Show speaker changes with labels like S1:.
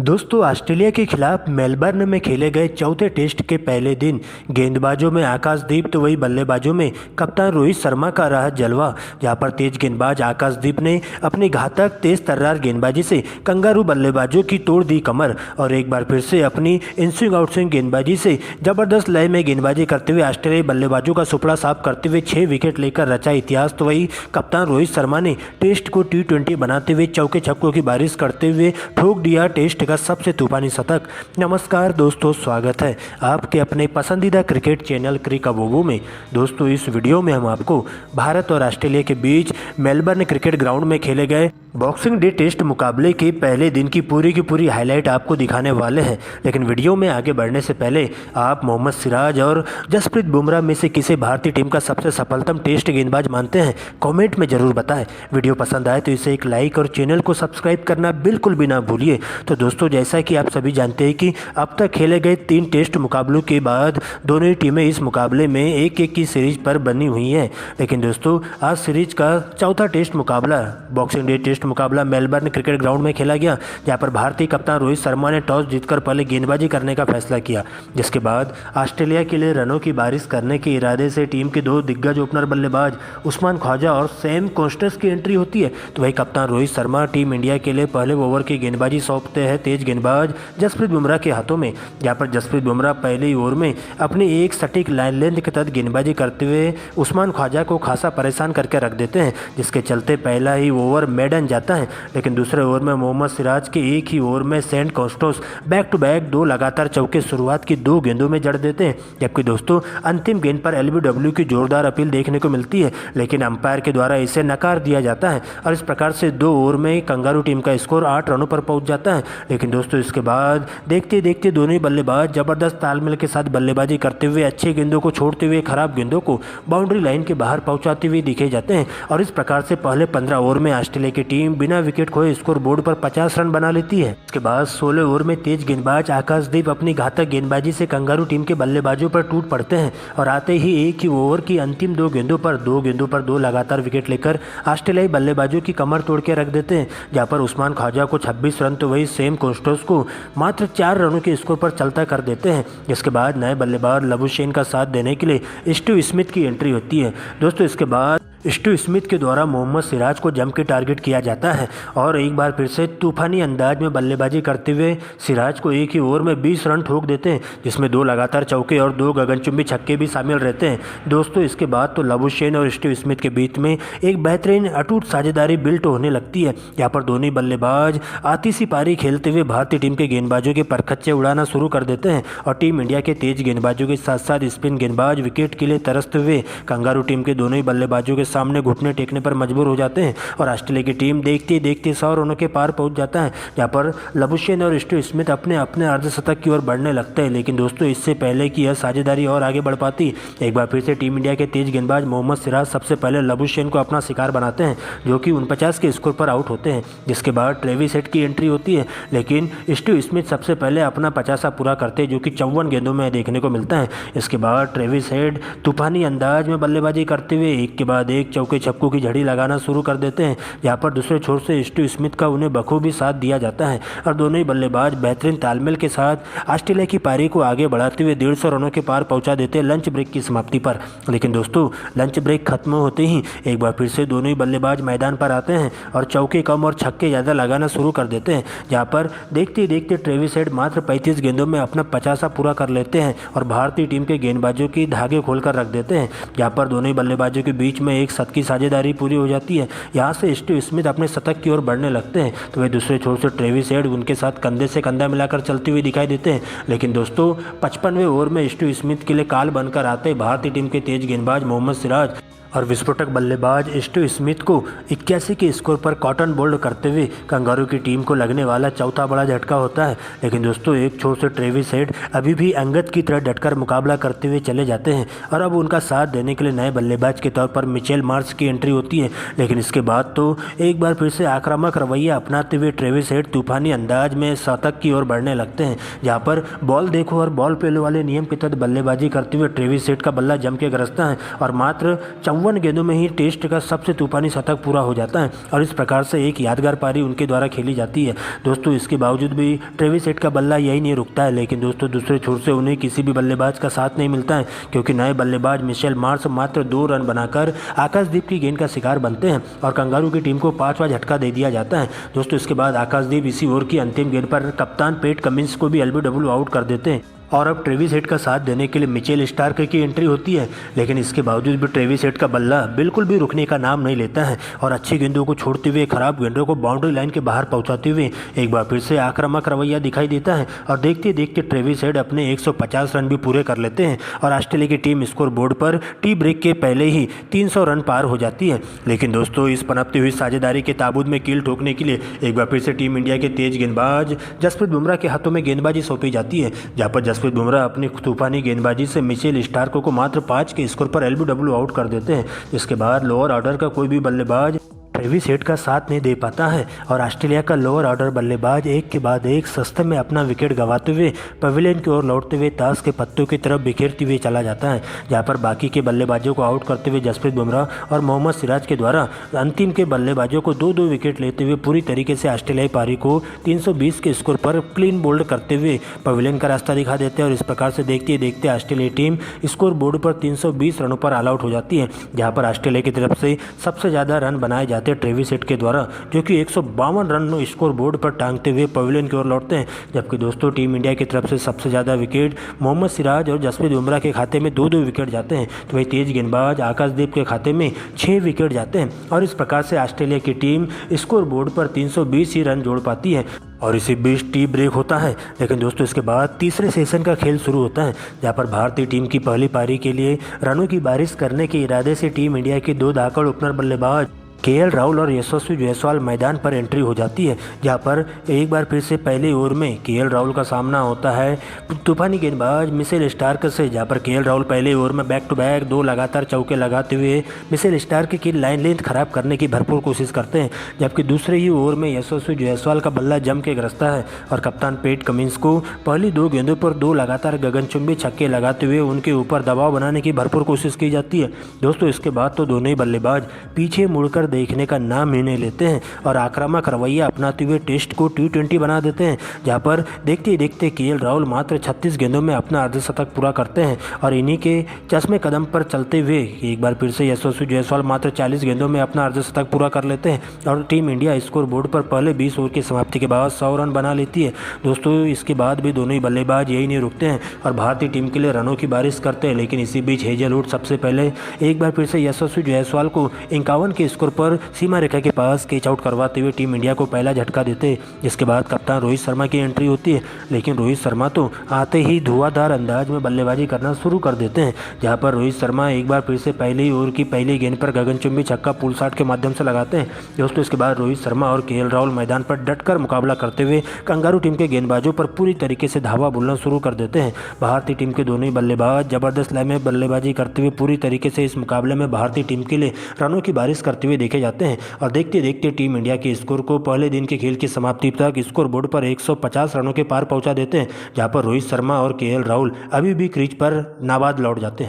S1: दोस्तों, ऑस्ट्रेलिया के खिलाफ मेलबर्न में खेले गए चौथे टेस्ट के पहले दिन गेंदबाजों में आकाशदीप तो वही बल्लेबाजों में कप्तान रोहित शर्मा का रहा जलवा। जहां पर तेज गेंदबाज आकाशदीप ने अपनी घातक तेज तर्रार गेंदबाजी से कंगारू बल्लेबाजों की तोड़ दी कमर और एक बार फिर से अपनी इनस्विंग आउटस्विंग गेंदबाजी से जबरदस्त लय में गेंदबाजी करते हुए ऑस्ट्रेलियाई बल्लेबाजों का सुपड़ा साफ करते हुए 6 विकेट लेकर रचा इतिहास। तो वही कप्तान रोहित शर्मा ने टेस्ट को T20 बनाते हुए चौके छक्कों की बारिश करते हुए ठोक दिया टेस्ट का सबसे तूफानी शतक। नमस्कार दोस्तों, स्वागत है आपके अपने पसंदीदा क्रिकेट चैनल क्रिकबोबो में। दोस्तों, इस वीडियो में हम आपको भारत और ऑस्ट्रेलिया के बीच मेलबर्न क्रिकेट ग्राउंड में खेले गए बॉक्सिंग डे टेस्ट मुकाबले के पहले दिन की पूरी हाईलाइट आपको दिखाने वाले हैं। लेकिन वीडियो में आगे बढ़ने से पहले आप मोहम्मद सिराज और जसप्रीत बुमराह में से किसे भारतीय टीम का सबसे सफलतम टेस्ट गेंदबाज मानते हैं, कमेंट में जरूर बताएं। वीडियो पसंद आए तो इसे एक लाइक और चैनल को सब्सक्राइब करना बिल्कुल भी ना भूलिए। तो दोस्तों, जैसा कि आप सभी जानते हैं कि अब तक खेले गए 3 टेस्ट मुकाबलों के बाद दोनों ही टीमें इस मुकाबले में 1-1 की सीरीज पर बनी हुई हैं। लेकिन दोस्तों, आज सीरीज का चौथा टेस्ट मुकाबला बॉक्सिंग डे टेस्ट मुकाबला मेलबर्न क्रिकेट ग्राउंड में खेला गया, जहां पर भारतीय कप्तान रोहित शर्मा ने टॉस जीतकर पहले गेंदबाजी करने का फैसला किया, जिसके बाद ऑस्ट्रेलिया के लिए रनों की बारिश करने के इरादे से टीम के 2 दिग्गज ओपनर बल्लेबाज उस्मान ख्वाजा और सैम कॉन्स्टेंस की एंट्री होती है। तो वही कप्तान रोहित शर्मा टीम इंडिया के लिए पहले ओवर की गेंदबाजी सौंपते हैं तेज गेंदबाज जसप्रीत बुमराह के हाथों में, जहां पर जसप्रीत बुमराह पहले ही ओवर में अपनी एक सटीक लाइन लेंथ के तहत गेंदबाजी करते हुए उस्मान ख्वाजा को खासा परेशान करके रख देते हैं, जिसके चलते पहला ही ओवर मेडन जाता है। लेकिन दूसरे ओवर में मोहम्मद सिराज के एक ही ओवर में Sam Konstas back to back 2 लगातार चौके शुरुआत की 2 गेंदों में जड़ देते हैं। जबकि दोस्तों, अंतिम गेंद पर LBW की जोरदार अपील देखने को मिलती है, लेकिन अंपायर के द्वारा इसे नकार दिया जाता है और इस प्रकार से 2 ओवर में कंगारू टीम का स्कोर 8 रनों पर पहुंच जाता है। लेकिन दोस्तों, इसके बाद देखते देखते दोनों ही बल्लेबाज जबरदस्त तालमेल के साथ बल्लेबाजी करते हुए अच्छी गेंदों को छोड़ते हुए खराब गेंदों को बाउंड्री लाइन के बाहर पहुंचाते हुए दिखे जाते हैं और इस प्रकार से पहले 15 ओवर में ऑस्ट्रेलिया की टीम बिना विकेट खोए स्कोर बोर्ड पर 50 रन बना लेती है। इसके बाद 16 ओवर में तेज गेंदबाज आकाशदीप अपनी घातक गेंदबाजी से कंगारू टीम के बल्लेबाजों पर टूट पड़ते हैं और आते ही एक ही ओवर की अंतिम 2 गेंदों पर 2 लगातार विकेट लेकर ऑस्ट्रेलियाई बल्लेबाजों की कमर तोड़ के रख देते हैं, जहां पर उस्मान ख्वाजा को 26 रन तो वही सेम कॉन्स्टेंस को मात्र 4 रनों के स्कोर पर चलता कर देते हैं। जिसके बाद नए बल्लेबाज लबुशेन का साथ देने के लिए स्टीव स्मिथ की एंट्री होती है। दोस्तों, इसके बाद स्टीव स्मिथ के द्वारा मोहम्मद सिराज को जम के टारगेट किया जाता है और एक बार फिर से तूफानी अंदाज में बल्लेबाजी करते हुए सिराज को एक ही ओवर में 20 रन ठोक देते हैं, जिसमें 2 लगातार चौके और 2 गगनचुंबी छक्के भी शामिल रहते हैं। दोस्तों, इसके बाद तो लबुशेन और स्टीव स्मिथ के बीच में एक बेहतरीन अटूट साझेदारी बिल्ट होने लगती है। यहाँ पर दोनों बल्लेबाज आतिशी पारी खेलते हुए भारतीय टीम के गेंदबाजों के परखच्चे उड़ाना शुरू कर देते हैं और टीम इंडिया के तेज गेंदबाजों के साथ साथ स्पिन गेंदबाज विकेट के लिए तरसते हुए कंगारू टीम के दोनों ही बल्लेबाजों के सामने घुटने टेकने पर मजबूर हो जाते हैं और ऑस्ट्रेलिया की टीम देखते देखते 100 रनों के पार पहुंच जाता है, जहां पर लबुशेन और स्टीव स्मिथ अपने अर्धशतक की ओर बढ़ने लगते हैं। लेकिन दोस्तों, इससे पहले कि यह साझेदारी और आगे बढ़ पाती, एक बार फिर से टीम इंडिया के तेज गेंदबाज मोहम्मद सिराज सबसे पहले लबुशेन को अपना शिकार बनाते हैं, जो कि 49 के स्कोर पर आउट होते हैं। जिसके बाद ट्रेविस हेड की एंट्री होती है, लेकिन स्टीव स्मिथ सबसे पहले अपना 50 पूरा करते हैं, जो कि 54 गेंदों में देखने को मिलता है। इसके बाद ट्रेविस हेड तूफानी अंदाज में बल्लेबाजी करते हुए एक के बाद एक चौके छक्कों की झड़ी लगाना शुरू कर देते हैं, यहाँ पर दूसरे छोर से स्टीव स्मिथ का उन्हें बखूबी साथ दिया जाता है और दोनों ही बल्लेबाज बेहतरीन तालमेल के साथ ऑस्ट्रेलिया की पारी को आगे बढ़ाते हुए 150 रनों के पार पहुंचा देते हैं लंच ब्रेक की समाप्ति पर। लेकिन दोस्तों, लंच ब्रेक खत्म होते ही एक बार फिर से दोनों ही बल्लेबाज मैदान पर आते हैं और चौके कम और छक्के ज़्यादा लगाना शुरू कर देते हैं, जहाँ पर देखते देखते ट्रेविस हेड मात्र 35 गेंदों में अपना 50 पूरा कर लेते हैं और भारतीय टीम के गेंदबाजों की धागे खोलकर रख देते हैं, जहाँ पर दोनों ही बल्लेबाजों के बीच में एक शतक की साझेदारी पूरी हो जाती है। यहाँ से स्टीव स्मिथ अपने शतक की ओर बढ़ने लगते हैं, तो वे दूसरे छोर से ट्रेविस हेड उनके साथ कंधे से कंधा मिलाकर चलते हुए दिखाई देते हैं। लेकिन दोस्तों, 55वें ओवर में स्टीव स्मिथ के लिए काल बनकर आते भारतीय टीम के तेज गेंदबाज मोहम्मद सिराज और विस्फोटक बल्लेबाज स्टीव स्मिथ को 81 के स्कोर पर कॉटन बोल्ड करते हुए कंगारू की टीम को लगने वाला चौथा बड़ा झटका होता है। लेकिन दोस्तों, एक छोर से ट्रेविस हेड अभी भी अंगद की तरह डटकर मुकाबला करते हुए चले जाते हैं और अब उनका साथ देने के लिए नए बल्लेबाज के तौर पर मिचेल मार्श की एंट्री होती है। लेकिन इसके बाद तो एक बार फिर से आक्रामक रवैया अपनाते हुए ट्रेविस हेड तूफानी अंदाज में शतक की ओर बढ़ने लगते हैं, जहाँ पर बॉल देखो और बॉल पेलो वाले नियम के तहत बल्लेबाजी करते हुए ट्रेविस हेड का बल्ला जम के गरजता है और मात्र 54 गेंदों में ही टेस्ट का सबसे तूफानी शतक पूरा हो जाता है और इस प्रकार से एक यादगार पारी उनके द्वारा खेली जाती है। दोस्तों इसके बावजूद भी ट्रेविस हेड का बल्ला यही नहीं रुकता है, लेकिन दोस्तों दूसरे छोर से उन्हें किसी भी बल्लेबाज का साथ नहीं मिलता है, क्योंकि नए बल्लेबाज मिशेल मार्श मात्र 2 रन बनाकर आकाशदीप की गेंद का शिकार बनते हैं और कंगारू की टीम को 5वां झटका दे दिया जाता है। दोस्तों इसके बाद आकाशदीप इसी ओवर की अंतिम गेंद पर कप्तान पैट कमिंस को भी एलबीडब्ल्यू आउट कर देते हैं और अब ट्रेविस हेड का साथ देने के लिए मिचेल स्टार्क की एंट्री होती है, लेकिन इसके बावजूद भी ट्रेविस हेड का बल्ला बिल्कुल भी रुकने का नाम नहीं लेता है और अच्छी गेंदों को छोड़ते हुए खराब गेंदों को बाउंड्री लाइन के बाहर पहुंचाते हुए एक बार फिर से आक्रामक रवैया दिखाई देता है और देखते देखते ट्रेविस हेड अपने 150 रन भी पूरे कर लेते हैं और ऑस्ट्रेलिया की टीम स्कोर बोर्ड पर टी ब्रेक के पहले ही 300 रन पार हो जाती है। लेकिन दोस्तों इस पनपती हुई साझेदारी के ताबूत में कील ठोकने के लिए एक बार फिर से टीम इंडिया के तेज गेंदबाज जसप्रीत बुमराह के हाथों में गेंदबाजी सौंपी जाती है, जहां पर जसप्रीत बुमराह अपनी तूफानी गेंदबाजी से मिचेल स्टार्क को मात्र 5 के स्कोर पर एलबीडब्ल्यू आउट कर देते हैं। इसके बाद लोअर ऑर्डर का कोई भी बल्लेबाज ट्रेविस हेड का साथ नहीं दे पाता है और ऑस्ट्रेलिया का लोअर ऑर्डर बल्लेबाज एक के बाद एक सस्ते में अपना विकेट गंवाते हुए पवेलियन की ओर लौटते हुए ताश के पत्तों की तरफ बिखेरते हुए चला जाता है, जहां पर बाकी के बल्लेबाजों को आउट करते हुए जसप्रीत बुमराह और मोहम्मद सिराज के द्वारा अंतिम के बल्लेबाजों को 2-2 विकेट लेते हुए पूरी तरीके से ऑस्ट्रेलियाई पारी को 320 के स्कोर पर क्लीन बोल्ड करते हुए पवेलियन का रास्ता दिखा देते हैं और इस प्रकार से देखते ही देखते ऑस्ट्रेलियाई टीम स्कोर बोर्ड पर 320 रनों पर ऑल आउट हो जाती है, जहां पर ऑस्ट्रेलिया की तरफ से सबसे ज़्यादा रन बनाए जाते हैं ट्रेविस हेड के द्वारा, जो कि 152 रन स्कोर बोर्ड पर टांगते हुए पवेलियन की ओर लौटते हैं। जबकि दोस्तों टीम इंडिया की तरफ से सबसे ज़्यादा विकेट मोहम्मद सिराज और जसप्रीत बुमराह के खाते में 2-2 विकेट जाते हैं, तो वही तेज गेंदबाज आकाशदीप के खाते में 6 विकेट जाते हैं और इस प्रकार से ऑस्ट्रेलिया की टीम स्कोर बोर्ड पर 320 ही रन जोड़ पाती है और इसी बीच टी ब्रेक होता है। लेकिन दोस्तों इसके बाद तीसरे सेशन का खेल शुरू होता है, जहां पर भारतीय टीम की पहली पारी के लिए रनों की बारिश करने के इरादे से टीम इंडिया के 2 धाकड़ ओपनर बल्लेबाज केएल राहुल और यशस्वी जायसवाल मैदान पर एंट्री हो जाती है, जहां पर एक बार फिर से पहले ओवर में केएल राहुल का सामना होता है तूफानी गेंदबाज मिचेल स्टार्क से, जहां पर केएल राहुल पहले ओवर में बैक टू बैक 2 लगातार चौके लगाते हुए मिचेल स्टार्क की लाइन लेंथ खराब करने की भरपूर कोशिश करते हैं। जबकि दूसरे ही ओवर में यशस्वी जायसवाल का बल्ला जम के गिरता है और कप्तान पैट कमिंस को पहली 2 गेंदों पर 2 लगातार गगनचुंबी छक्के लगाते हुए उनके ऊपर दबाव बनाने की भरपूर कोशिश की जाती है। दोस्तों इसके बाद तो दोनों ही बल्लेबाज पीछे मुड़कर देखने का नाम ही नहीं लेते हैं और आक्रामक रवैया अपनाते हुए टेस्ट को T20 बना देते हैं, जहां पर देखते ही देखते केएल राहुल मात्र 36 गेंदों में अपना अर्धशतक पूरा करते हैं और इन्हीं के चश्मे कदम पर चलते हुए एक बार फिर से यशस्वी जायसवाल मात्र 40 गेंदों में अपना अर्धशतक पूरा कर लेते हैं और टीम इंडिया स्कोर बोर्ड पर पहले 20 ओवर की समाप्ति के बाद 100 रन बना लेती है। दोस्तों इसके बाद भी दोनों ही बल्लेबाज यही नहीं रुकते हैं और भारतीय टीम के लिए रनों की बारिश करते हैं, लेकिन इसी बीच हेजलवुड सबसे पहले एक बार फिर से यशस्वी जायसवाल को 51 के स्कोर पर सीमा रेखा के पास कैच आउट करवाते हुए टीम इंडिया को पहला झटका देते हैं। जिसके बाद कप्तान रोहित शर्मा की एंट्री होती है, लेकिन रोहित शर्मा तो आते ही धुआंधार अंदाज में बल्लेबाजी करना शुरू कर देते हैं, जहां पर रोहित शर्मा एक बार फिर से पहले ही ओवर की पहली गेंद पर गगनचुंबी छक्का पुल शॉट के माध्यम से लगाते हैं। दोस्तों इसके बाद रोहित शर्मा और केएल राहुल मैदान पर डटकर मुकाबला करते हुए कंगारू टीम के गेंदबाजों पर पूरी तरीके से धावा बोलना शुरू कर देते हैं। भारतीय टीम के दोनों ही बल्लेबाज जबरदस्त लय में बल्लेबाजी करते हुए पूरी तरीके से इस मुकाबले में भारतीय टीम के लिए रनों की बारिश करते हुए देखे जाते हैं और देखते देखते टीम इंडिया के स्कोर को पहले दिन के खेल की समाप्ति तक स्कोर बोर्ड पर 150 रनों के पार पहुंचा देते हैं, जहां पर रोहित शर्मा और केएल राहुल अभी भी क्रीज पर नाबाद लौट जाते हैं।